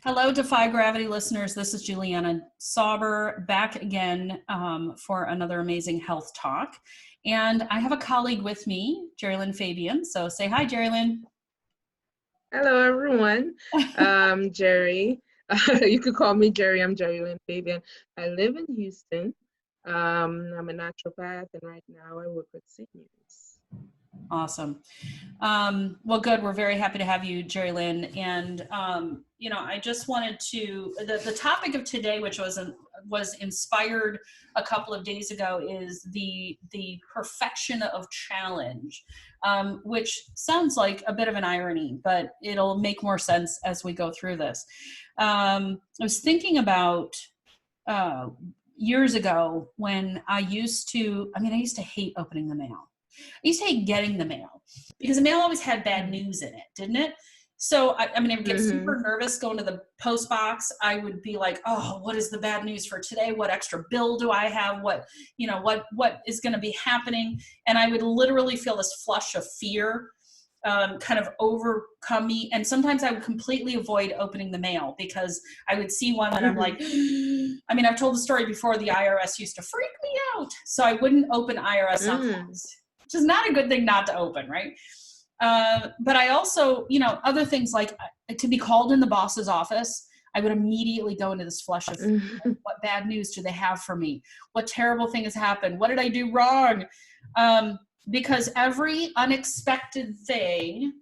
Hello, Defy Gravity listeners. This is Juliana Sauber back again for another amazing health talk. And I have a colleague with me, Jerilynn Fabien. So say hi, Jerilynn. Hello, everyone. Jerry. You could call me Jerry. I'm Jerilynn Fabien. I live in Houston. I'm a naturopath, and right now I work with seniors. Awesome. Well, good. We're very happy to have you, Jerilynn. And, I just wanted to, the topic of today, which was inspired a couple of days ago, is the perfection of challenge, which sounds like a bit of an irony, but it'll make more sense as we go through this. I was thinking about years ago when I used to hate opening the mail. I used to hate getting the mail because the mail always had bad news in it, didn't it? So I would get super nervous going to the post box. I would be like, oh, what is the bad news for today? What extra bill do I have? What is going to be happening? And I would literally feel this flush of fear kind of overcome me. And sometimes I would completely avoid opening the mail because I would see one and I'm like, I've told the story before, the IRS used to freak me out. So I wouldn't open IRS envelopes, which is not a good thing not to open, right? But I also, other things like to be called in the boss's office, I would immediately go into this flush of what bad news do they have for me? What terrible thing has happened? What did I do wrong? Because every unexpected thing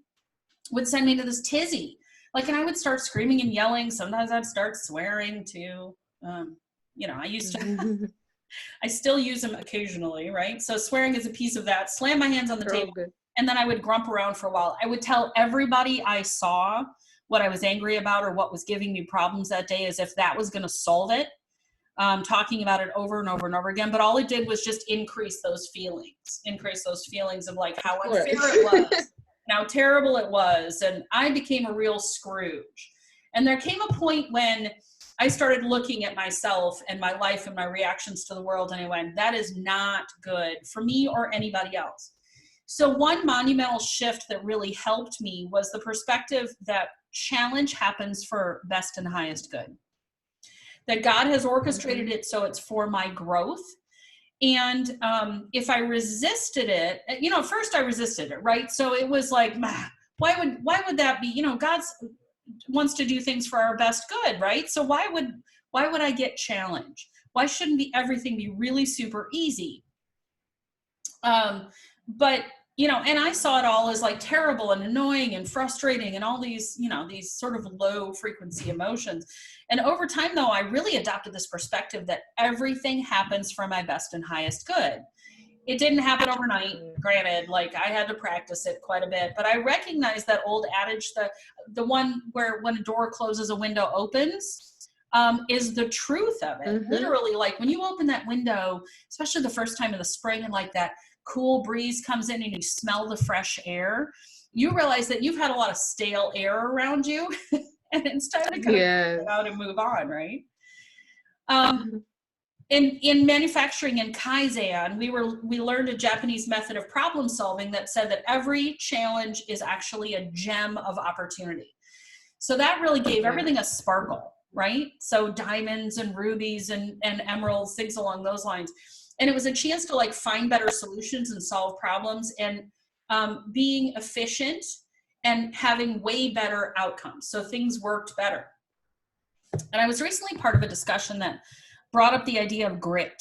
would send me to this tizzy. And I would start screaming and yelling. Sometimes I'd start swearing too. I used to, I still use them occasionally, right? So swearing is a piece of that. Slam my hands on the table. Good. And then I would grump around for a while. I would tell everybody I saw what I was angry about or what was giving me problems that day as if that was going to solve it. Talking about it over and over and over again. But all it did was just increase those feelings of like how unfair it was, and how terrible it was. And I became a real Scrooge. And there came a point when I started looking at myself and my life and my reactions to the world, and I went, that is not good for me or anybody else. So one monumental shift that really helped me was the perspective that challenge happens for best and highest good. That God has orchestrated it so it's for my growth. And if I resisted it, at first I resisted it, right? So it was like, why would that be? God wants to do things for our best good, right? So why would I get challenged? Why shouldn't everything be really super easy? But and I saw it all as like terrible and annoying and frustrating and all these, these sort of low frequency emotions. And over time, though, I really adopted this perspective that everything happens for my best and highest good. It didn't happen overnight, granted, I had to practice it quite a bit, but I recognize that old adage, the one where when a door closes, a window opens, is the truth of it. Literally, when you open that window, especially the first time in the spring and that cool breeze comes in and you smell the fresh air, you realize that you've had a lot of stale air around you and it's time to kind of get out and move on, right? In manufacturing and Kaizen, we learned a Japanese method of problem solving that said that every challenge is actually a gem of opportunity. So that really gave everything a sparkle, right? So diamonds and rubies and emeralds, things along those lines. And it was a chance to find better solutions and solve problems and being efficient and having way better outcomes. So things worked better. And I was recently part of a discussion that brought up the idea of grit.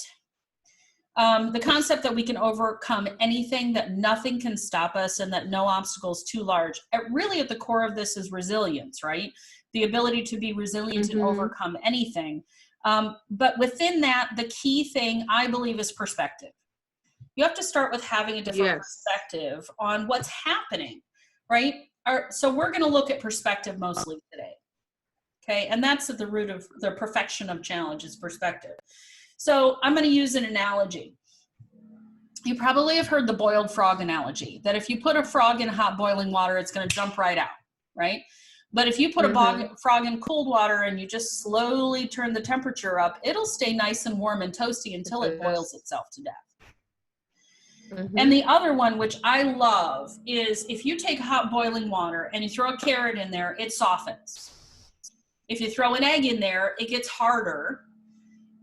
The concept that we can overcome anything, that nothing can stop us, and that no obstacle is too large. Really at the core of this is resilience, right? The ability to be resilient and overcome anything. But within that, the key thing, I believe, is perspective. You have to start with having a different perspective on what's happening, right? So we're going to look at perspective mostly today. Okay, and that's at the root of the perfection of challenge is perspective. So I'm going to use an analogy. You probably have heard the boiled frog analogy, that if you put a frog in hot boiling water, it's going to jump right out, right? But if you put a frog in cold water and you just slowly turn the temperature up, it'll stay nice and warm and toasty until it boils itself to death. And the other one, which I love, is if you take hot boiling water and you throw a carrot in there, it softens. If you throw an egg in there, it gets harder.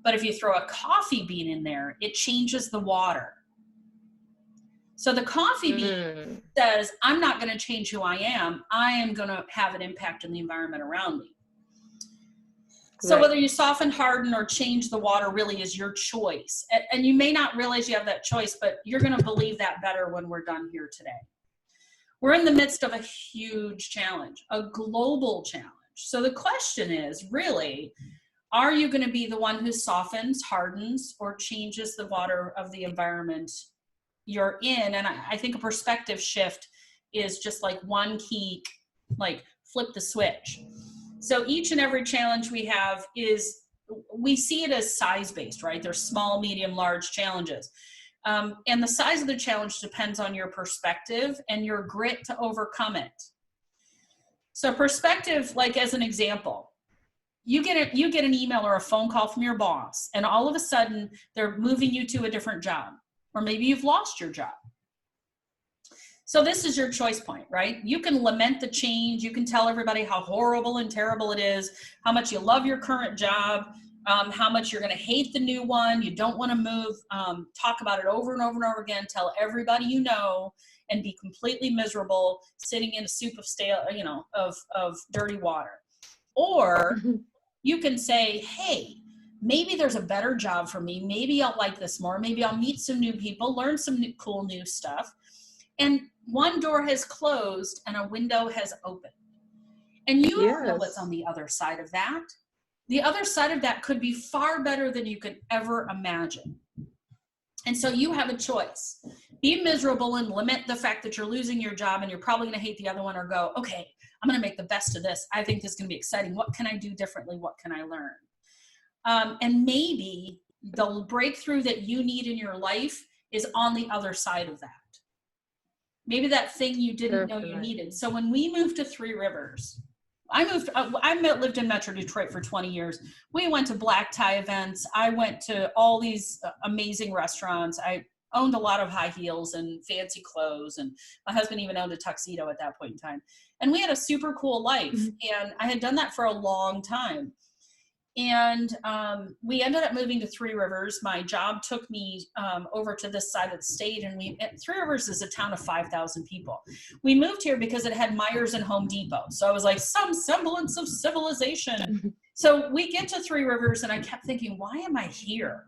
But if you throw a coffee bean in there, it changes the water. So the coffee bean says, I'm not going to change who I am. I am going to have an impact on the environment around me. So whether you soften, harden, or change the water really is your choice. And you may not realize you have that choice, but you're going to believe that better when we're done here today. We're in the midst of a huge challenge, a global challenge. So the question is really, are you going to be the one who softens, hardens, or changes the water of the environment you're in? And I think a perspective shift is just like one key, like flip the switch. So each and every challenge we have is, we see it as size-based, right? There's small, medium, large challenges. And the size of the challenge depends on your perspective and your grit to overcome it. So perspective, like as an example, you get an email or a phone call from your boss, and all of a sudden they're moving you to a different job, or maybe you've lost your job. So this is your choice point, right? You can lament the change. You can tell everybody how horrible and terrible it is, how much you love your current job, how much you're going to hate the new one. You don't want to move. Talk about it over and over and over again. Tell everybody you know, and be completely miserable, sitting in a soup of stale, of dirty water. Or you can say, hey, maybe there's a better job for me. Maybe I'll like this more. Maybe I'll meet some new people, learn some cool new stuff. And one door has closed and a window has opened. And you don't know what's on the other side of that. The other side of that could be far better than you could ever imagine. And so you have a choice. Be miserable and lament the fact that you're losing your job and you're probably going to hate the other one, or go, okay, I'm going to make the best of this. I think this is going to be exciting. What can I do differently? What can I learn? And maybe the breakthrough that you need in your life is on the other side of that. Maybe that thing you didn't know you needed. So when we moved to Three Rivers, I lived in Metro Detroit for 20 years. We went to black tie events. I went to all these amazing restaurants. I owned a lot of high heels and fancy clothes. And my husband even owned a tuxedo at that point in time. And we had a super cool life. And I had done that for a long time. And we ended up moving to Three Rivers. My job took me over to this side of the state, and Three Rivers is a town of 5,000 people. We moved here because it had Myers and Home Depot. So I was like, some semblance of civilization. So we get to Three Rivers, and I kept thinking, why am I here?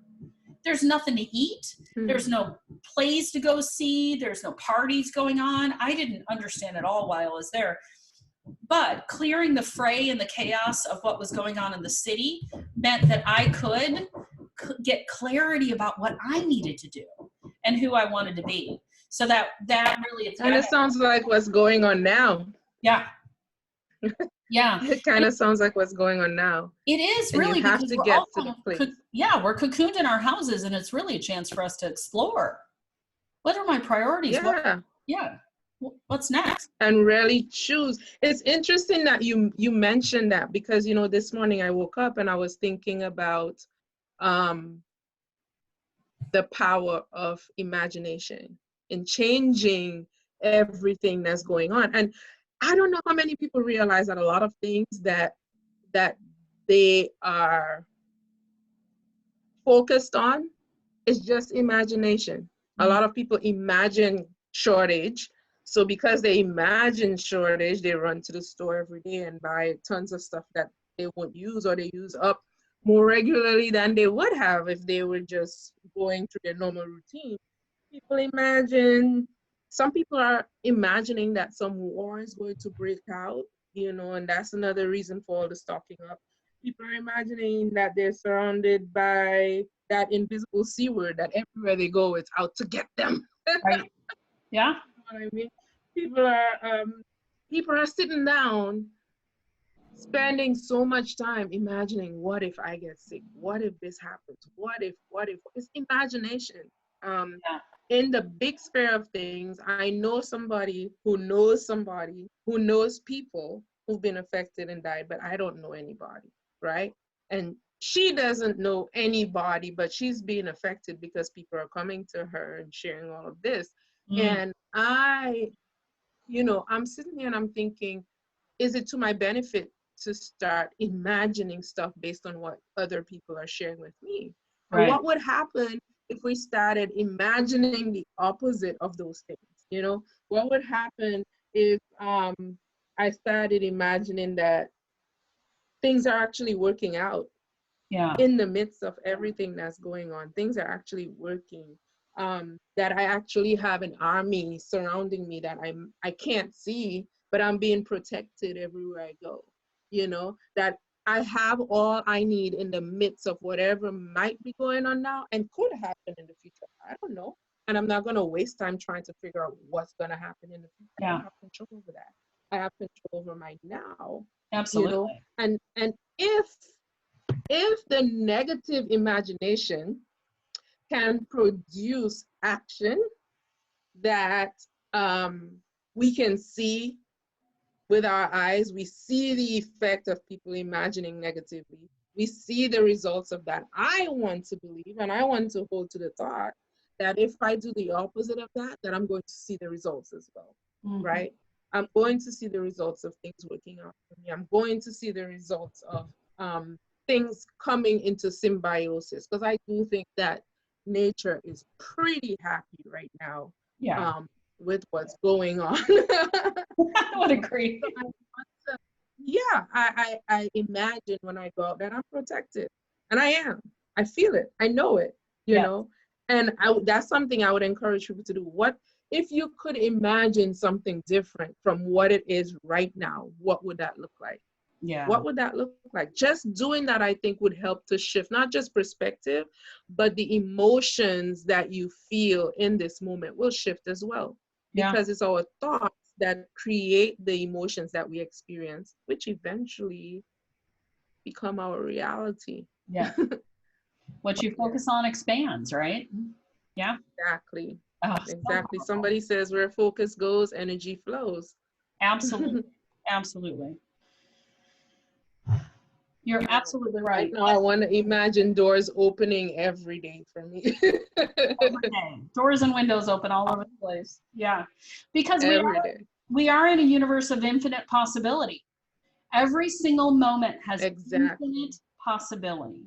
There's nothing to eat. There's no plays to go see. There's no parties going on. I didn't understand at all while I was there. But clearing the fray and the chaos of what was going on in the city meant that I could get clarity about what I needed to do and who I wanted to be. So that really, and it sounds like what's going on now. Yeah. Yeah. It kind of sounds like what's going on now. It is and really, you have to get to the place. We're cocooned in our houses, and it's really a chance for us to explore. What are my priorities? What's next? And really choose. It's interesting that you mentioned that, because this morning I woke up and I was thinking about the power of imagination in changing everything that's going on. And I don't know how many people realize that a lot of things that they are focused on is just imagination. A lot of people imagine shortage. So because they imagine shortage, they run to the store every day and buy tons of stuff that they won't use, or they use up more regularly than they would have if they were just going through their normal routine. Some people are imagining that some war is going to break out, and that's another reason for all the stocking up. People are imagining that they're surrounded by that invisible C word, that everywhere they go, it's out to get them. Right. Yeah. What I mean, people are sitting down, spending so much time imagining, what if I get sick? What if this happens? What if? It's imagination. In the big sphere of things, I know somebody who knows people who've been affected and died, but I don't know anybody, right? And she doesn't know anybody, but she's being affected because people are coming to her and sharing all of this. And I'm sitting here and I'm thinking, is it to my benefit to start imagining stuff based on what other people are sharing with me. And Right. what would happen if we started imagining the opposite of those things? You know, what would happen if I started imagining that things are actually working out Yeah. in the midst of everything that's going on? Things are actually working. That I actually have an army surrounding me that I can't see, but I'm being protected everywhere I go. You know, that I have all I need in the midst of whatever might be going on now and could happen in the future. I don't know. And I'm not going to waste time trying to figure out what's going to happen in the future. I Yeah. don't have control over that. I have control over my now, you know. Absolutely. And if the negative imagination can produce action that we can see with our eyes. We see the effect of people imagining negatively. We see the results of that. I want to believe and I want to hold to the thought that if I do the opposite of that, that I'm going to see the results as well, right? I'm going to see the results of things working out for me. I'm going to see the results of things coming into symbiosis, because I do think that nature is pretty happy right now Yeah. with what's going on. I would agree. So I want to, yeah, I imagine when I go out that I'm protected, and I am. I feel it. I know it. You Yeah. know, and that's something I would encourage people to do. What if you could imagine something different from what it is right now? What would that look like? Yeah. What would that look like? Just doing that, I think, would help to shift not just perspective, but the emotions that you feel in this moment will shift as well. Yeah. Because it's our thoughts that create the emotions that we experience, which eventually become our reality. Yeah. What you Yeah, focus on expands, right? Yeah. exactly. Oh, so Exactly. powerful. Somebody says where focus goes, energy flows. Absolutely. Absolutely. You're Yeah. absolutely Right right. now, I want to imagine doors opening every day for me. Every day. Doors and windows open all over the place. Yeah. Because Every day. we are in a universe of infinite possibility. Every single moment has Exactly. infinite possibility.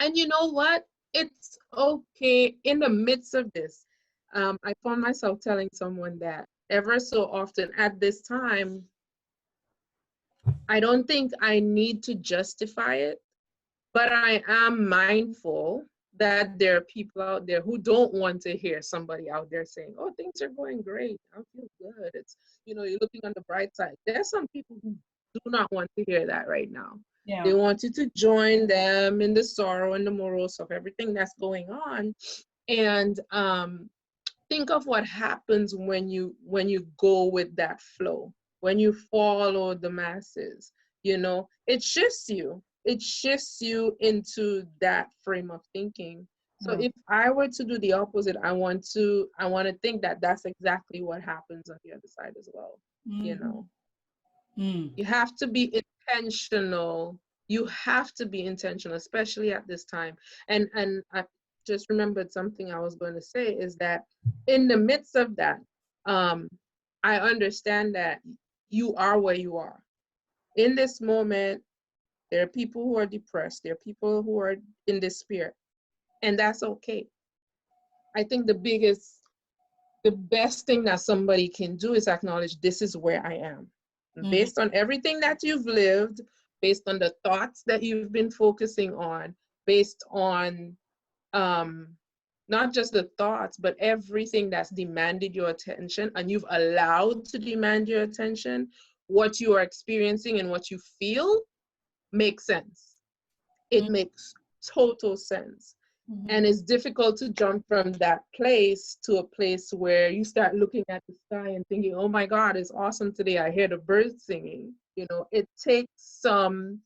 And you know what? It's okay in the midst of this. I found myself telling someone that ever so often at this time, I don't think I need to justify it, but I am mindful that there are people out there who don't want to hear somebody out there saying, "Oh, things are going great. I feel good." It's, you're looking on the bright side. There's some people who do not want to hear that right now. Yeah. They want you to join them in the sorrow and the morals of everything that's going on. And think of what happens when you go with that flow, when you follow the masses. It shifts you into that frame of thinking. So Mm. if I were to do the opposite, I want to think that that's exactly what happens on the other side as well. you Mm. know Mm. you have to be intentional. You have to be intentional, especially at this time. And I just remembered something I was going to say is that in the midst of that, um, I understand that you are where you are. In this moment, there are people who are depressed. There are people who are in despair, and that's okay. I think the best thing that somebody can do is acknowledge this is where I am. Mm. Based on everything that you've lived, based on the thoughts that you've been focusing on, based on um, not just the thoughts, but everything that's demanded your attention and you've allowed to demand your attention, what you are experiencing and what you feel makes sense. It Mm. makes total sense. Mhm. And it's difficult to jump from that place to a place where you start looking at the sky and thinking, oh my God, it's awesome today. I hear the birds singing. It takes some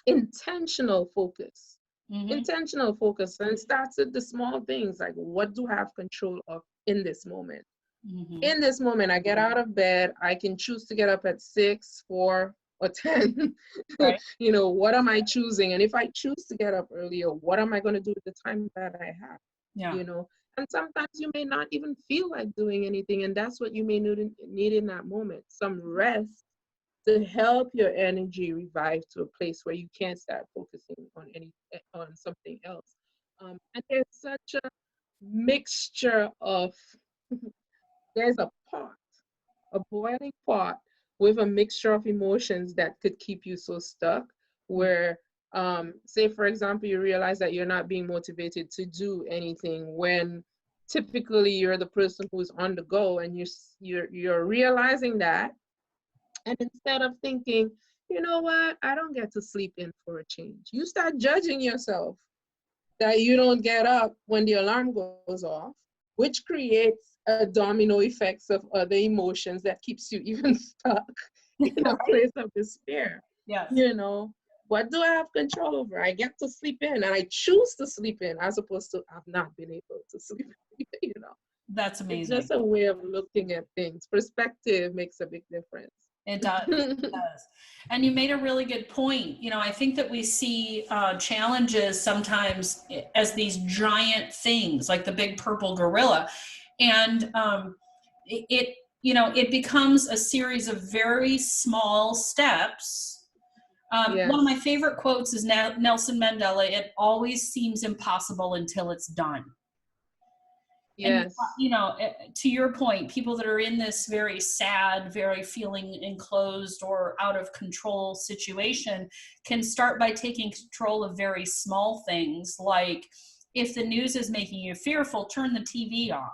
intentional focus. Mhm. Intentional focus. And it starts with the small things like, what do I have control of in this moment? Mhm. In this moment, I get out of bed. I can choose to get up at 6, 4, or 10. Right. What am I choosing? And if I choose to get up earlier, what am I going to do with the time that I have? Yeah. You know, and sometimes you may not even feel like doing anything, and that's what you may need in that moment. Some rest to help your energy revive to a place where you can start focusing on something else. And there's such a mixture of there's a pot, a boiling pot with a mixture of emotions that could keep you so stuck where say for example you realize that you're not being motivated to do anything when typically you're the person who's on the go, and you're realizing that, and instead of thinking, you know what, I don't get to sleep in for a change, you start judging yourself that you don't get up when the alarm goes off, which creates a domino effects of other emotions that keeps you even stuck in a place of despair. Yes. You know, what do I have control over? I get to sleep in and I choose to sleep in as opposed to I've not been able to sleep in, you know. That's It's amazing. just a way of looking at things. Perspective makes a big difference. It does. It does. And you made a really good point. You know, I think that we see challenges sometimes as these giant things, like the big purple gorilla, and you know, it becomes a series of very small steps. One of my Yes. favorite quotes is Nelson Mandela. It always seems impossible until it's done. And, Yes. you know, to your point, people that are in this very sad, very feeling enclosed or out of control situation can start by taking control of very small things. Like if the news is making you fearful, turn the TV off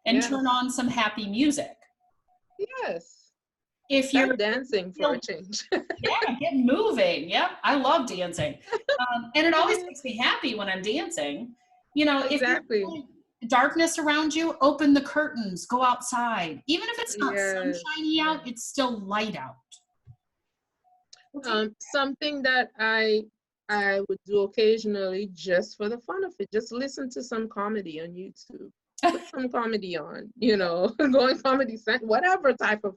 and turn Yes. on some happy music. Yes. If Start you're dancing for a change. yeah, get moving. Yep, I love dancing. And it always makes me happy when I'm dancing. You know, if you're Exactly. feeling darkness around you, open the curtains, go outside. Even if it's not Yes. sunshiny Yes. out, it's still light out. Something that I would do occasionally just for the fun of it, just listen to some comedy on YouTube. Put some comedy on, you know, go on comedy center, whatever type of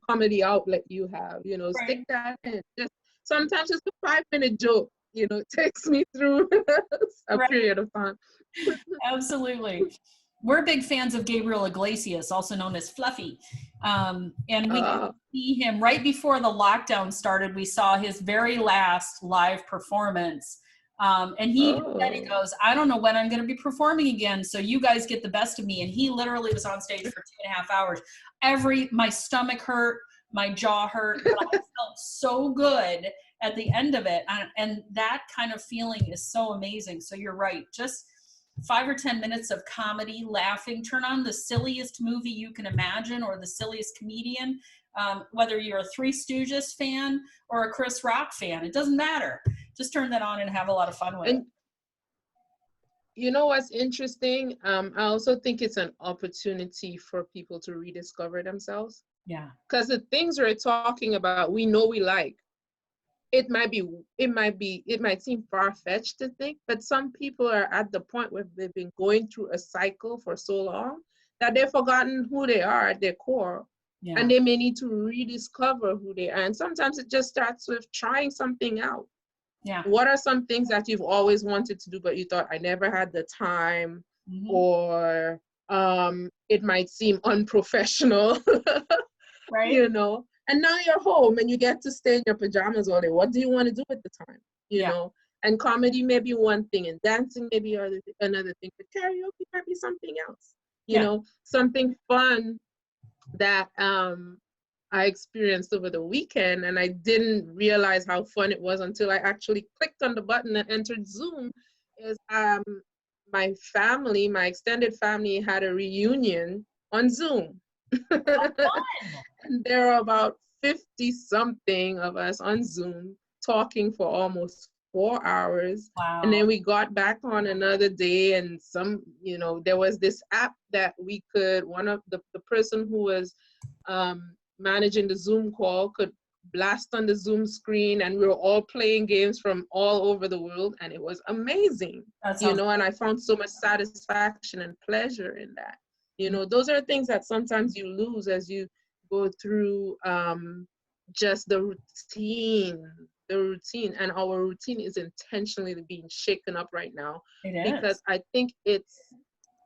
comedy outlet you have, you know, stick Right. that in. Just sometimes just a 5 minute joke, you know, takes me through a Right. period of time. Absolutely. We're big fans of Gabriel Iglesias, also known as Fluffy. And we got to see him right before the lockdown started. We saw his very last live performance. And he said, he goes, I don't know when I'm going to be performing again. So you guys get the best of me. And he literally was on stage for 2.5 hours. My stomach hurt, my jaw hurt, but I felt so good at the end of it. And that kind of feeling is so amazing. So you're right. Just 5 or 10 minutes of comedy, laughing, turn on the silliest movie you can imagine or the silliest comedian, whether you're a Three Stooges fan or a Chris Rock fan, it doesn't matter. Just turn that on and have a lot of fun with it. You know what's interesting? I also think it's an opportunity for people to rediscover themselves. Yeah. Because the things we're talking about, we know we like. It might seem far-fetched to think, but some people are at the point where they've been going through a cycle for so long that they've forgotten who they are at their core. Yeah. And they may need to rediscover who they are. And sometimes it just starts with trying something out. Yeah. What are some things that you've always wanted to do, but you thought I never had the time, or it might seem unprofessional, right? You know? And now you're home and you get to stay in your pajamas all day. What do you want to do with the time? You know? And comedy may be one thing, and dancing may be another thing, but karaoke might be something else. You know, something fun that I experienced over the weekend, and I didn't realize how fun it was until I actually clicked on the button and entered Zoom, is my family, my extended family, had a reunion on Zoom. And there are about 50 something of us on Zoom talking for almost 4 hours. Wow. And then we got back on another day, and there was this app that we could, one of the person who was managing the Zoom call could blast on the Zoom screen, and we were all playing games from all over the world, and it was amazing. And I found so much satisfaction and pleasure in that. Those are things that sometimes you lose as you go through just the routine, and our routine is intentionally being shaken up right now, because I think it's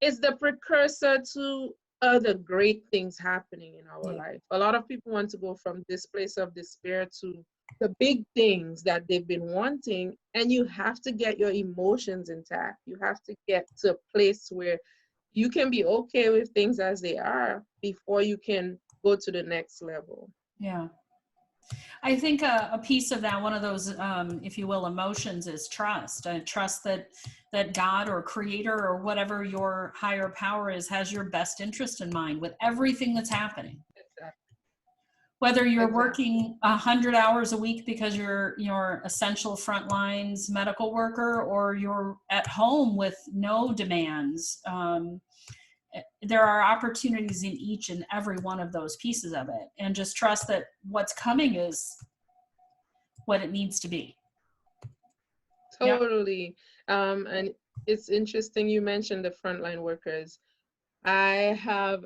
the precursor to other great things happening in our Yeah. life. A lot of people want to go from this place of despair to the big things that they've been wanting, and you have to get your emotions intact. You have to get to a place where you can be okay with things as they are before you can go to the next level. Yeah. I think a piece of that, one of those, if you will, emotions is trust. Trust that God or creator or whatever your higher power is has your best interest in mind with everything that's happening. Exactly. Whether you're Exactly. working 100 hours a week because you're essential front lines medical worker, or you're at home with no demands. There are opportunities in each and every one of those pieces of it, and just trust that what's coming is what it needs to be. Yeah. Totally. And it's interesting you mentioned the frontline workers. I have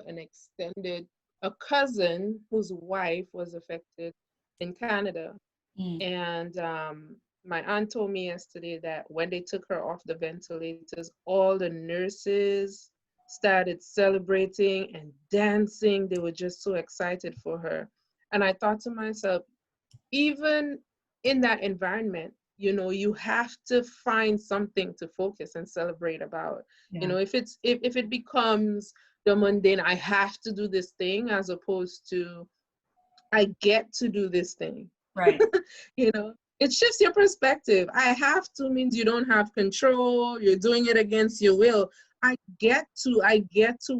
a cousin whose wife was affected in Canada. Mm. And my aunt told me yesterday that when they took her off the ventilators, all the nurses started celebrating and dancing. They were just so excited for her. And I thought to myself, even in that environment, you have to find something to focus and celebrate about. Yeah. If it becomes the mundane, I have to do this thing, as opposed to I get to do this thing. Right. It shifts your perspective. I have to means you don't have control, you're doing it against your will. I get to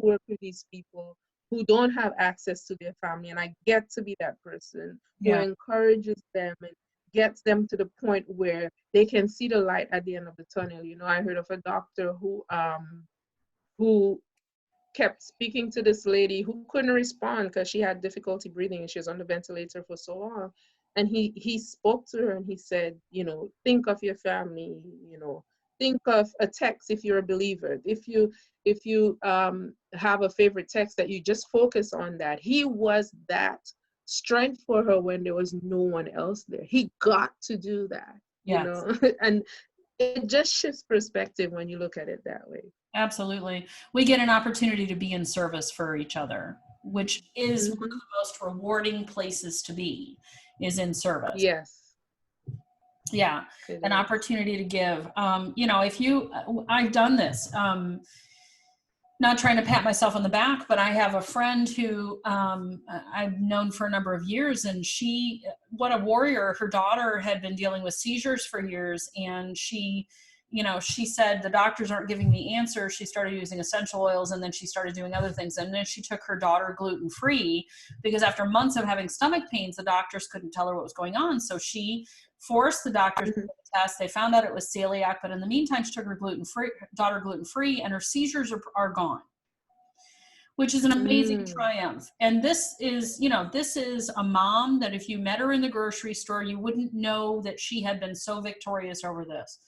work with these people who don't have access to their family, and I get to be that person who Yeah. encourages them and gets them to the point where they can see the light at the end of the tunnel. I heard of a doctor who kept speaking to this lady who couldn't respond because she had difficulty breathing and she was on the ventilator for so long. And he spoke to her and he said, think of your family, think of a text if you're a believer. If you have a favorite text, that you just focus on that. He was that strength for her when there was no one else there. He got to do that, Yes. and it just shifts perspective when you look at it that way. Absolutely. We get an opportunity to be in service for each other, which is one of Hmm. the most rewarding places to be, is in service. Yes, Yeah. it An is. opportunity to give. If I've done this, not trying to pat myself on the back, but I have a friend who I've known for a number of years, and what a warrior. Her daughter had been dealing with seizures for years, and she said, the doctors aren't giving me answers. She started using essential oils, and then she started doing other things. And then she took her daughter gluten-free, because after months of having stomach pains, the doctors couldn't tell her what was going on. So she forced the doctors to Mhm. take a test. They found out it was celiac, but in the meantime, she took her daughter gluten-free, and her seizures are gone, which is an amazing Mm. triumph. And this is a mom that if you met her in the grocery store, you wouldn't know that she had been so victorious over this.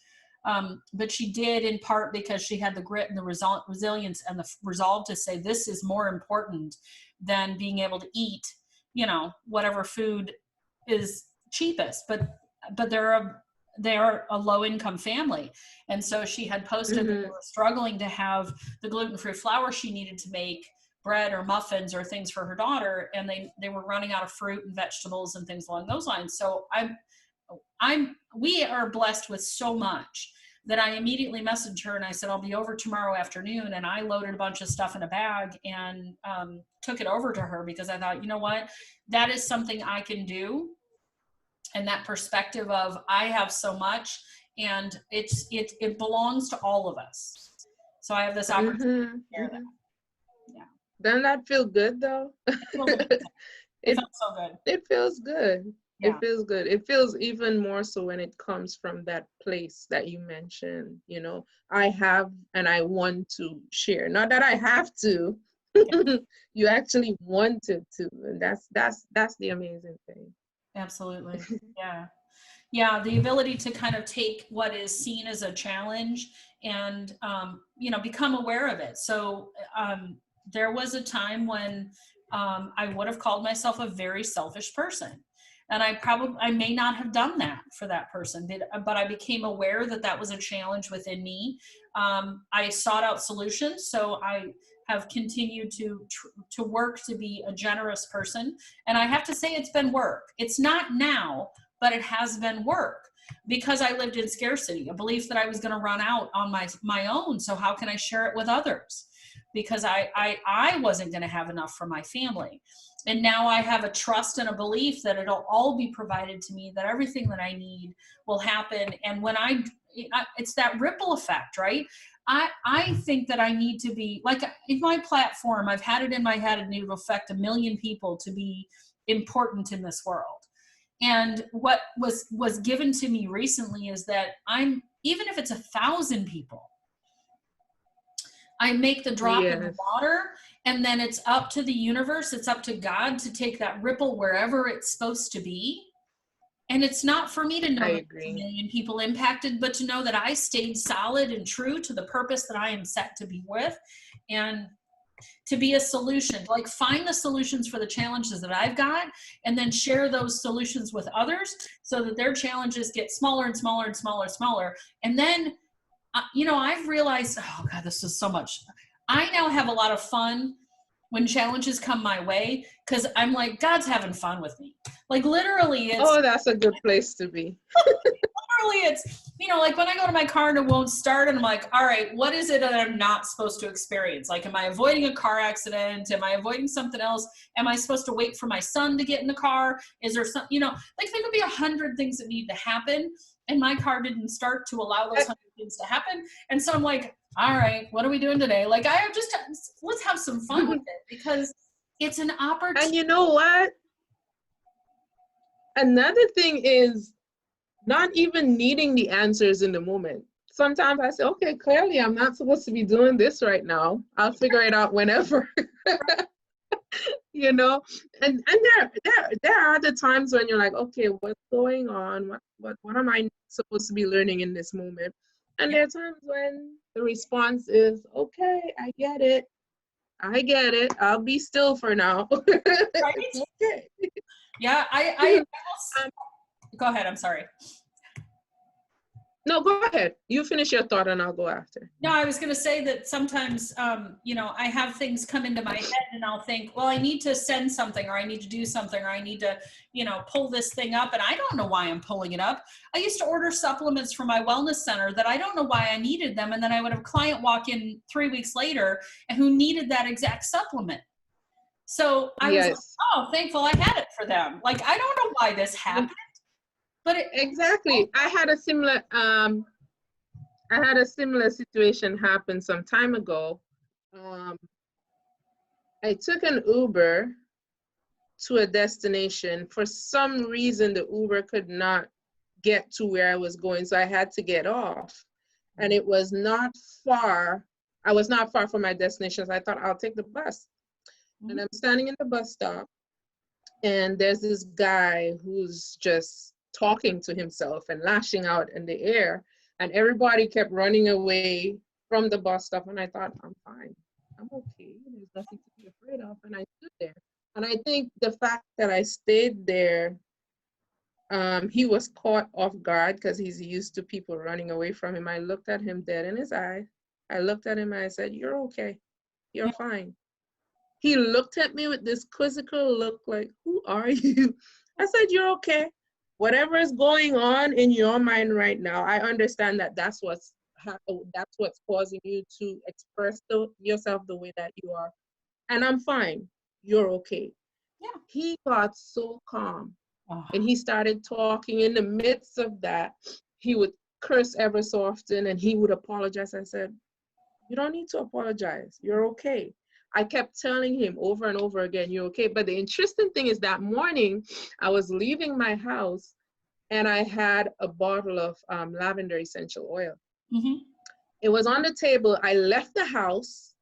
But she did, in part because she had the grit and the resilience and the resolve to say, this is more important than being able to eat, whatever food is cheapest. But they're a low income family. And so she had posted that they Mhm. were struggling to have the gluten-free flour she needed to make bread or muffins or things for her daughter, and they were running out of fruit and vegetables and things along those lines. So we are blessed with so much that I immediately messaged her and I said, I'll be over tomorrow afternoon. And I loaded a bunch of stuff in a bag and took it over to her, because I thought, you know what, that is something I can do. And that perspective of, I have so much, and it belongs to all of us. So I have this opportunity Mhm. to share that. Mhm. Yeah. Doesn't that feel good though? It feels amazing. It it felt so good. it feels good. It Yeah. feels good. It feels even more so when it comes from that place that you mentioned. I have and I want to share. Not that I have to. Yeah. You actually wanted to, and that's the amazing thing. Absolutely. Yeah. Yeah, the ability to kind of take what is seen as a challenge and become aware of it. So there was a time when I would have called myself a very selfish person, and I may not have done that for that person, but I became aware that that was a challenge within me. I sought out solutions. So I have continued to work to be a generous person. And I have to say it's been work. It's not now, but it has been work because I lived in scarcity, a belief that I was going to run out on my own. So how can I share it with others? Because I wasn't going to have enough for my family. And now I have a trust and a belief that it'll all be provided to me, that everything that I need will happen. And when it's that ripple effect, right? I think that I need to be, like in my platform, I've had it in my head and it will affect 1 million people to be important in this world. And what was given to me recently is that even if it's 1,000 people, I make the drop in the water, and then it's up to the universe, it's up to God to take that ripple wherever it's supposed to be. And it's not for me to know that there's 1 million people impacted, but to know that I stayed solid and true to the purpose that I am set to be with, and to be a solution, like find the solutions for the challenges that I've got, and then share those solutions with others so that their challenges get smaller and smaller and smaller and smaller. And then, I've realized, oh God, this is so much. I now have a lot of fun when challenges come my way, because I'm like, God's having fun with me. Like literally, that's a good place to be. Literally, it's, like when I go to my car and it won't start, and I'm like, all right, what is it that I'm not supposed to experience? Like, am I avoiding a car accident? Am I avoiding something else? Am I supposed to wait for my son to get in the car? Is there some, like there could be 100 things that need to happen, and my car didn't start to allow those 100 things to happen. And so I'm like, all right, what are we doing today? Like, let's have some fun with it, because it's an opportunity. And you know what? Another thing is not even needing the answers in the moment. Sometimes I say, okay, clearly I'm not supposed to be doing this right now. I'll figure it out whenever. And there are the times when you're like, okay, what's going on? What am I supposed to be learning in this moment? And there are times when the response is, okay, I get it. I'll be still for now. Right? Okay. Yeah, go ahead. I'm sorry. No, go ahead. You finish your thought and I'll go after. No, I was going to say that sometimes, I have things come into my head and I'll think, well, I need to send something, or I need to do something, or I need to, pull this thing up. And I don't know why I'm pulling it up. I used to order supplements from my wellness center that I don't know why I needed them. And then I would have a client walk in 3 weeks later and who needed that exact supplement. So I was like, oh, thankful I had it for them. Like, I don't know why this happened. But exactly. I had a similar situation happen some time ago. I took an Uber to a destination. For some reason, the Uber could not get to where I was going, so I had to get off. And it was not far. I was not far from my destination, so I thought I'll take the bus. And I'm standing in the bus stop, and there's this guy who's just talking to himself and lashing out in the air, and everybody kept running away from the bus stop. And I thought, I'm fine, I'm okay, there's nothing to be afraid of. And I stood there, and I think the fact that I stayed there, he was caught off guard because he's used to people running away from him. I looked at him dead in his eye. I looked at him and I said, you're okay, you're fine. He looked at me with this quizzical look like, who are you? I said, you're okay. Whatever is going on in your mind right now, I understand that that's what's causing you to express yourself the way that you are. And I'm fine. You're okay. Yeah. He got so calm. And he started talking. In the midst of that, he would curse ever so often and he would apologize. I said, you don't need to apologize. You're okay. I kept telling him over and over again, you're okay. But the interesting thing is that morning, I was leaving my house and I had a bottle of lavender essential oil. Mm-hmm. It was on the table. I left the house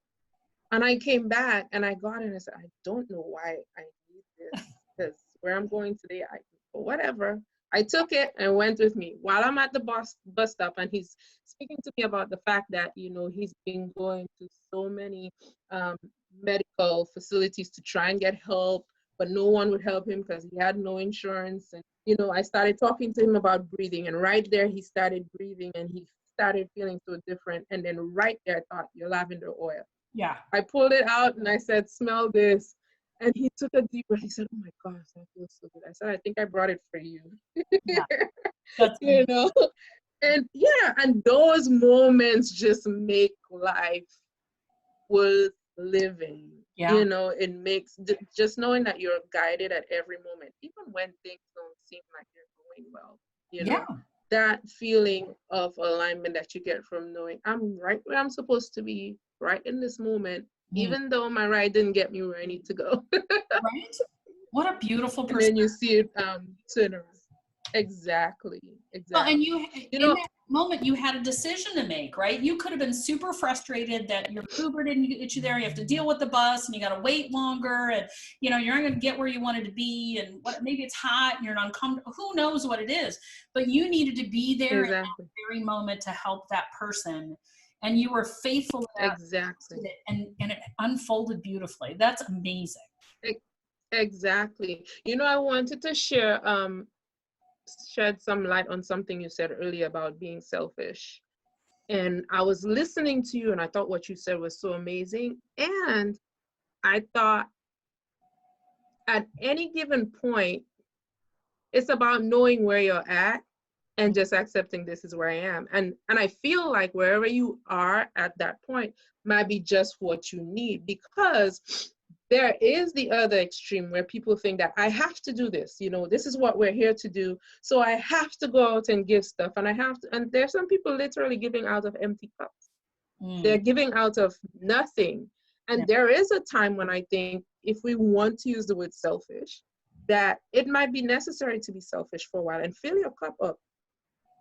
and I came back and I got it and I said, I don't know why I need this, because where I'm going today, whatever. I took it and went with me while I'm at the bus stop, and he's speaking to me about the fact that, he's been going to so many medical facilities to try and get help, but no one would help him because he had no insurance. And, I started talking to him about breathing, and right there he started breathing and he started feeling so different. And then right there I thought, your lavender oil. Yeah. I pulled it out and I said, smell this. And he took a deep breath. He said, oh my gosh, that feels so good. I said, I think I brought it for you. Yeah. That's You know? And yeah, and those moments just make life worth living. yeah. You know, it makes just knowing that you're guided at every moment, even when things don't seem like you're going well, you Yeah. know, that feeling of alignment that you get from knowing I'm right where I'm supposed to be right in this moment, Mm. even though my ride didn't get me where I need to go. Right. What a beautiful And then perspective. you see it turn around. Exactly. Well, and Exactly. you, You in know, that moment, you had a decision to make, right? You could have been super frustrated that your Uber didn't get you there. You have to deal with the bus, and you got to wait longer, and you know you're not going to get where you wanted to be, and what maybe it's hot, and you're uncomfortable. Who knows what it is? But you needed to be there in that exactly. very moment to help that person, and you were faithful to that, Exactly. and it unfolded beautifully. That's amazing. E- Exactly. You know, I wanted to shed some light on something you said earlier about being selfish. And I was listening to you and I thought what you said was so amazing. And I thought at any given point, it's about knowing where you're at and just accepting this is where I am. And I feel like wherever you are at that point might be just what you need, because there is the other extreme where people think that I have to do this, you know, this is what we're here to do. So I have to go out and give stuff, and I have to, and there's some people literally giving out of empty cups. Mm. They're giving out of nothing. Yeah. And there is a time when I think if we want to use the word selfish, that it might be necessary to be selfish for a while and fill your cup up.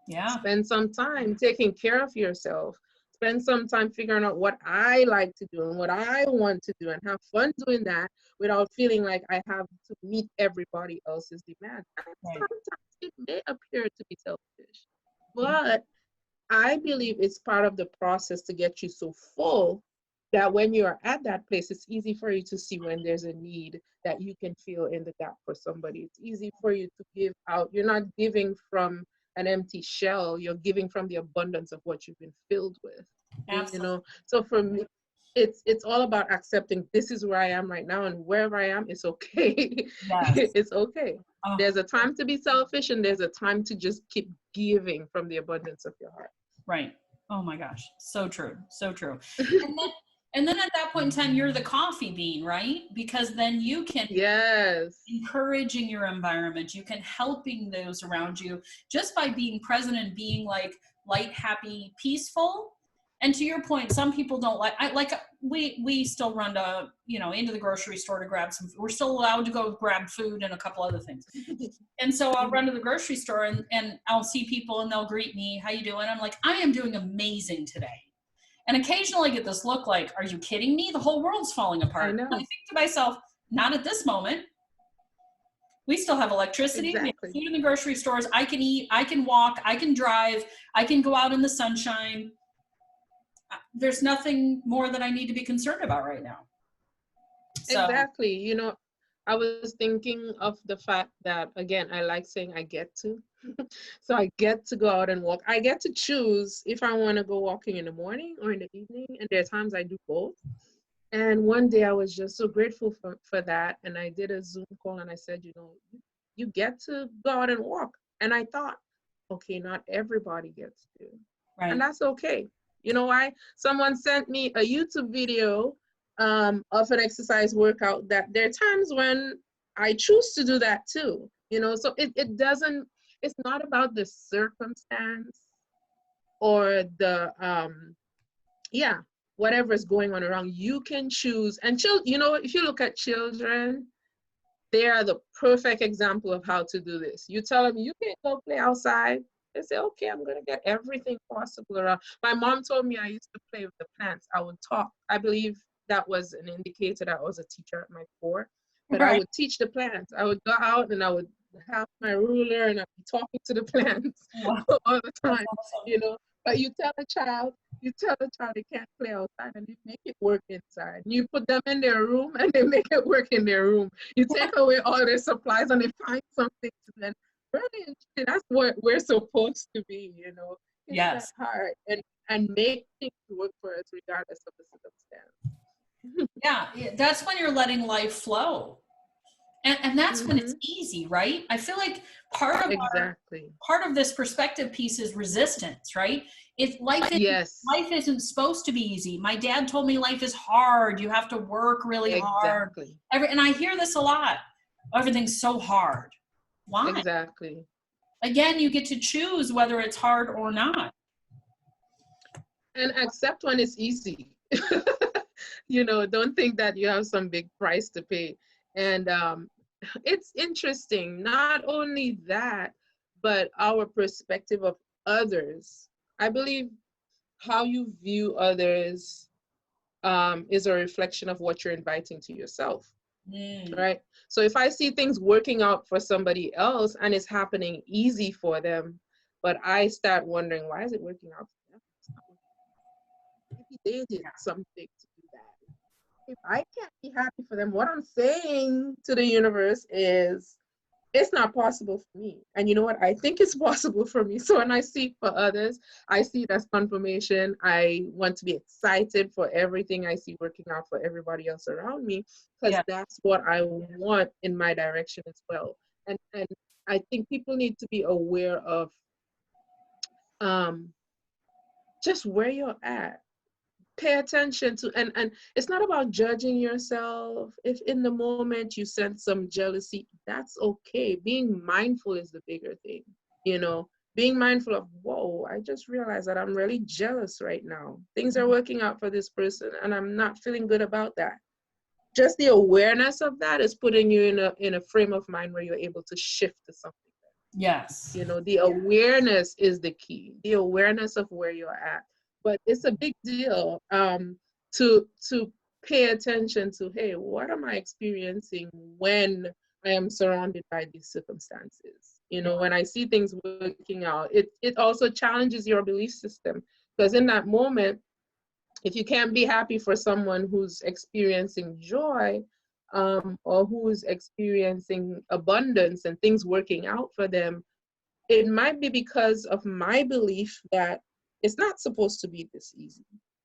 Yeah. Spend some time taking care of yourself. Spend some time figuring out what I like to do and what I want to do and have fun doing that without feeling like I have to meet everybody else's demand. And Right. sometimes it may appear to be selfish, Yeah. but I believe it's part of the process to get you so full that when you are at that place, it's easy for you to see when there's a need that you can fill in the gap for somebody. It's easy for you to give out. You're not giving from an empty shell, you're giving from the abundance of what you've been filled with. You Absolutely. know, so for me, it's all about accepting this is where I am right now, and wherever I am, it's okay. Yes. It's okay. Oh, There's a time to be selfish, and there's a time to just keep giving from the abundance of your heart. right. Oh my gosh. So true. So true. And then, and then at that point in time, you're the coffee bean, right? Because then you can Yes, encouraging your environment, you can helping those around you just by being present and being like light, happy, peaceful. And to your point, some people don't like, I like, we still run to, you know, into the grocery store to grab some, we're still allowed to go grab food and a couple other things. And so I'll run to the grocery store and I'll see people and they'll greet me, how you doing? I'm like, I am doing amazing today. And occasionally I get this look like, are you kidding me? The whole world's falling I apart. And I know. think to myself, not at this moment. We still have electricity. We have Exactly. food in the grocery stores. I can eat. I can walk. I can drive. I can go out in the sunshine. There's nothing more that I need to be concerned about right now. So, Exactly. You know, I was thinking of the fact that, again, I like saying I get to. So I get to go out and walk. I get to choose if I want to go walking in the morning or in the evening. And there are times I do both. And one day I was just so grateful for that. And I did a Zoom call and I said, you know, you get to go out and walk. And I thought, okay, not everybody gets to. And right. that's okay. You know why? Someone sent me a YouTube video of an exercise workout that there are times when I choose to do that too. You know, so it doesn't, it's not about the circumstance or the yeah, whatever is going on around. You can choose. And you know, if you look at children, they are the perfect example of how to do this. You tell them you can't go play outside. They say, okay, I'm going to get everything possible around. My mom told me I used to play with the plants. I would talk. I believe that was an indicator that I was a teacher at my core. But I Right. would teach the plants. I would go out and I would have my ruler and I'd be talking to the plants Wow. all the That's time, awesome. you know. But you tell a child they can't play outside and you make it work inside. You put them in their room and they make it work in their room. You take away all their supplies and they find something to then really interesting. That's what we're supposed to be, you know. Take that Yes. heart and make things work for us regardless of the circumstance. Yeah, that's when you're letting life flow. And that's when it's Hmm. easy, right? I feel like part of Exactly. part of this perspective piece is resistance, right? It's Yes, life isn't supposed to be easy. My dad told me life is hard. You have to work really hard. exactly. And I hear this a lot. Everything's so hard. Why? Exactly. Again, you get to choose whether it's hard or not. And accept when it's easy. Don't think that you have some big price to pay. And it's interesting, not only that, but our perspective of others. I believe how you view others is a reflection of what you're inviting to yourself, Mm, right? So if I see things working out for somebody else and it's happening easy for them, but I start wondering, why is it working out for them? It's not working. Maybe they did something to do that. If I can't be happy for them, what I'm saying to the universe is it's not possible for me. And you know what? I think it's possible for me. So when I see for others, I see it as confirmation. I want to be excited for everything I see working out for everybody else around me, because yeah. that's what I want in my direction as well. And I think people need to be aware of um, just where you're at. Pay attention to, and it's not about judging yourself. If in the moment you sense some jealousy, that's okay. Being mindful is the bigger thing. Being mindful of, whoa, I just realized that I'm really jealous right now. Things are working out for this person and I'm not feeling good about that. Just the awareness of that is putting you in a frame of mind where you're able to shift to something. Yes. The awareness is the key, the awareness of where you're at. But it's a big deal to pay attention to, hey, what am I experiencing when I am surrounded by these circumstances? Yeah. When I see things working out, it also challenges your belief system. Because in that moment, if you can't be happy for someone who's experiencing joy, or who's experiencing abundance and things working out for them, it might be because of my belief that it's not supposed to be this easy.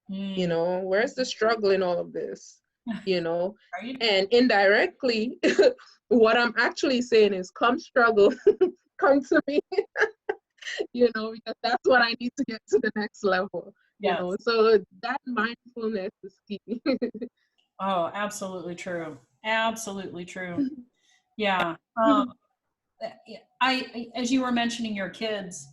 Mm, Where's the struggle in all of this? You know, right? and indirectly, what I'm actually saying is, come struggle, come to me, because that's what I need to get to the next level. Yes. So that mindfulness is key. Oh, absolutely true. Absolutely true. Yeah. As you were mentioning your kids,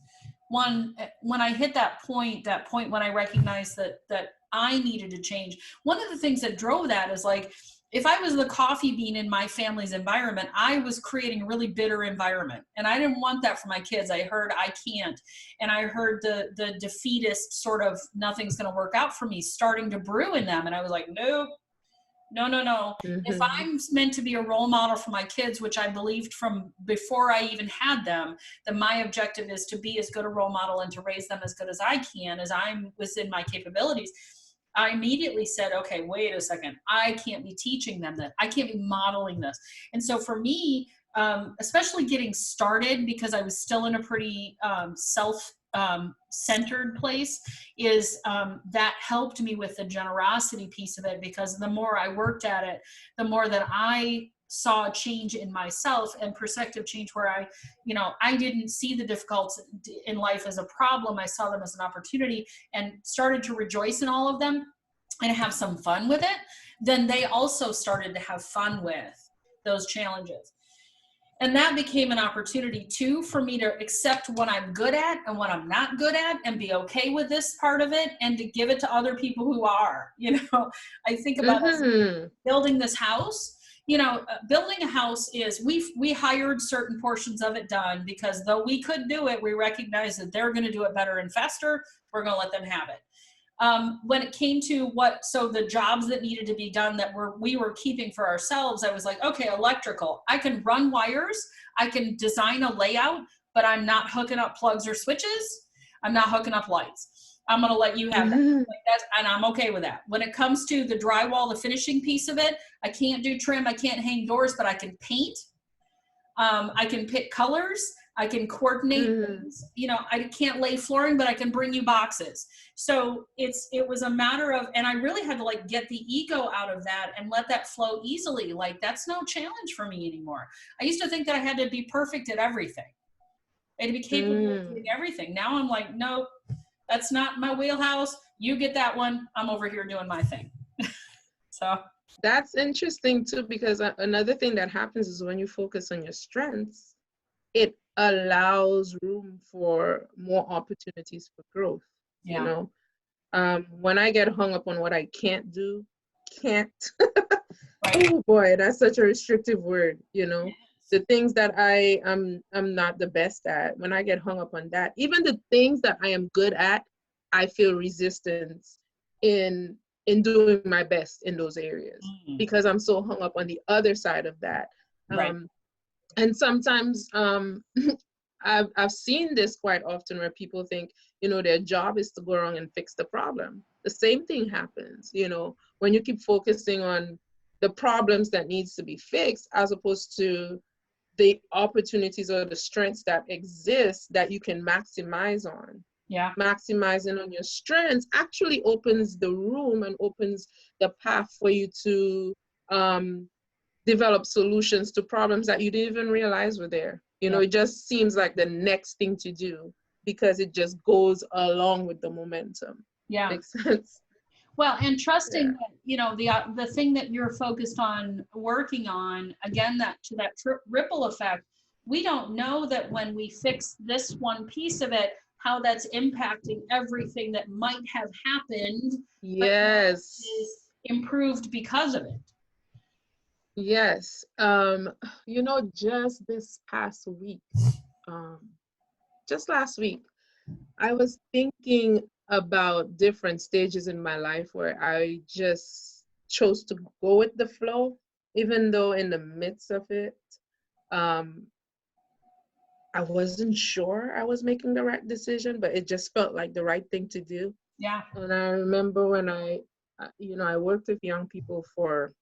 when I hit that point when I recognized that I needed to change, one of the things that drove that is like, if I was the coffee bean in my family's environment, I was creating a really bitter environment. And I didn't want that for my kids. I heard I can't. And I heard the defeatist sort of nothing's gonna work out for me starting to brew in them. And I was like, nope, no, no, no. If Hmm. I'm meant to be a role model for my kids, which I believed from before I even had them, then my objective is to be as good a role model and to raise them as good as I can, as I'm within my capabilities. I immediately said, okay, wait a second. I can't be teaching them that. I can't be modeling this. And so for me, especially getting started, because I was still in a pretty self-centered place, is that helped me with the generosity piece of it, because the more I worked at it, the more that I saw a change in myself and perspective change, where I didn't see the difficulties in life as a problem. I saw them as an opportunity and started to rejoice in all of them and have some fun with it. Then they also started to have fun with those challenges. And that became an opportunity too for me to accept what I'm good at and what I'm not good at, and be okay with this part of it, and to give it to other people who are. I think about us Hmm. building this house. Building a house is, we hired certain portions of it done, because though we could do it, we recognize that they're going to do it better and faster. We're going to let them have it. When it came to so the jobs that needed to be done that we were keeping for ourselves, I was like, okay, electrical, I can run wires, I can design a layout, but I'm not hooking up plugs or switches. I'm not hooking up lights. I'm going to let you have that. Hmm. Like that, and I'm okay with that. When it comes to the drywall, the finishing piece of it, I can't do trim, I can't hang doors, but I can paint. I can pick colors. I can coordinate things. You know, I can't lay flooring, but I can bring you boxes. So it was a matter of, and I really had to like get the ego out of that and let that flow easily. Like, that's no challenge for me anymore. I used to think that I had to be perfect at everything and to be capable of doing everything. Now I'm like, no, that's not my wheelhouse. You get that one. I'm over here doing my thing. So that's interesting too, because another thing that happens is when you focus on your strengths, it allows room for more opportunities for growth. You know, when I get hung up on what I can't do, can't. Oh boy, that's such a restrictive word. You know, the things that I'm not the best at. When I get hung up on that, even the things that I am good at, I feel resistance in doing my best in those areas because I'm so hung up on the other side of that. And sometimes I've seen this quite often where people think, you know, their job is to go around and fix the problem. The same thing happens, you know, when you keep focusing on the problems that needs to be fixed as opposed to the opportunities or the strengths that exist that you can maximize on. Maximizing on your strengths actually opens the room and opens the path for you to develop solutions to problems that you didn't even realize were there. You know, it just seems like the next thing to do because it just goes along with the momentum. Makes sense. Well, and trusting that, you know, the thing that you're focused on working on, again, that to that ripple effect, we don't know that when we fix this one piece of it, how that's impacting everything that might have happened. Yes. Is improved because of it. Yes. You know, just this past week, just last week, I was thinking about different stages in my life where I just chose to go with the flow, even though in the midst of it, I wasn't sure I was making the right decision, but it just felt like the right thing to do. And I remember when you know, I worked with young people for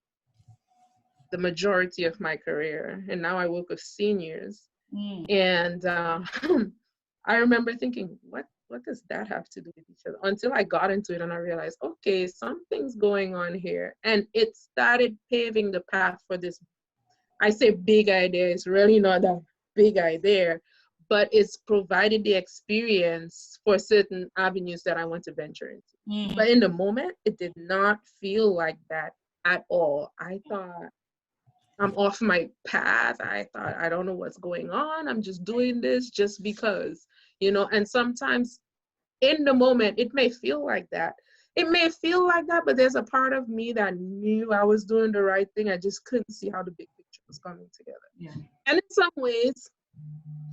the majority of my career, and now I work with seniors. And I remember thinking, what does that have to do with each other? Until I got into it and I realized, okay, something's going on here. And it started paving the path for this, I say big idea, it's really not that big idea, but it's provided the experience for certain avenues that I want to venture into. But in the moment, it did not feel like that at all. I thought, I'm off my path. I thought, I don't know what's going on. I'm just doing this just because, you know, and sometimes in the moment, it may feel like that. It may feel like that, but there's a part of me that knew I was doing the right thing. I just couldn't see how the big picture was coming together. And in some ways,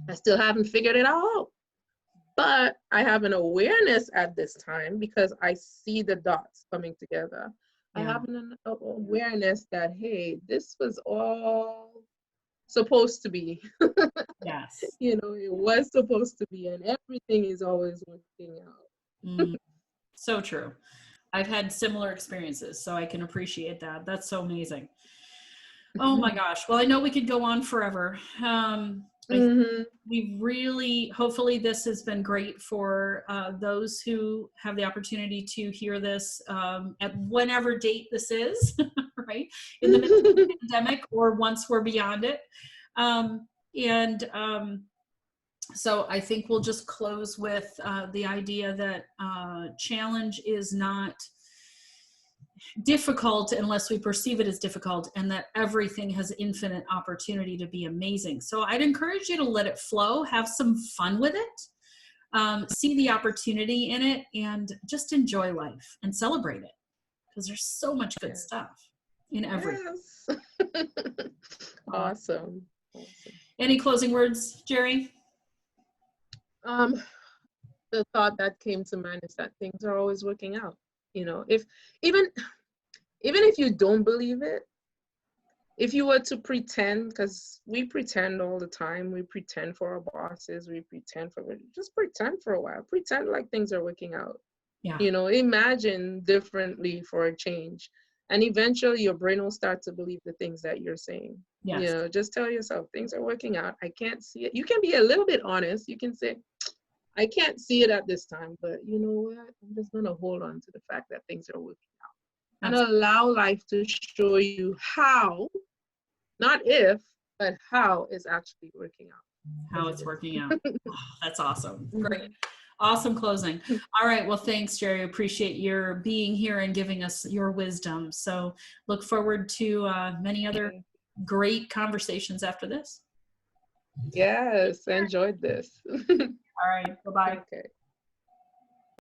I still haven't figured it out. But I have an awareness at this time because I see the dots coming together. I have an awareness that, hey, this was all supposed to be. You know, it was supposed to be, and everything is always working out. So true. I've had similar experiences, so I can appreciate that. That's so amazing. Oh my gosh. Well, I know we could go on forever. We really, hopefully this has been great for those who have the opportunity to hear this at whenever date this is, right? In the midst of the pandemic or once we're beyond it. So I think we'll just close with the idea that challenge is not difficult unless we perceive it as difficult, and that everything has infinite opportunity to be amazing. So I'd encourage you to let it flow, have some fun with it, see the opportunity in it, and just enjoy life and celebrate it, because there's so much good stuff in everything. Awesome. Any closing words, Jerry? The thought that came to mind is that things are always working out. You know, even if you don't believe it, if you were to pretend, because we pretend all the time, we pretend for our bosses, just pretend for a while, pretend like things are working out. You know, imagine differently for a change. And eventually your brain will start to believe the things that you're saying. You Yes. know, just tell yourself things are working out. I can't see it. You can be a little bit honest. You can say, I can't see it at this time, but you know what? I'm just going to hold on to the fact that things are working out and allow life to show you how, not if, but how it's actually working out. How it's working out. Oh, that's awesome. Great. Awesome closing. All right. Well, thanks, Jerry. Appreciate your being here and giving us your wisdom. So look forward to many other great conversations after this. Yes, I enjoyed this. All right. Bye-bye. Okay.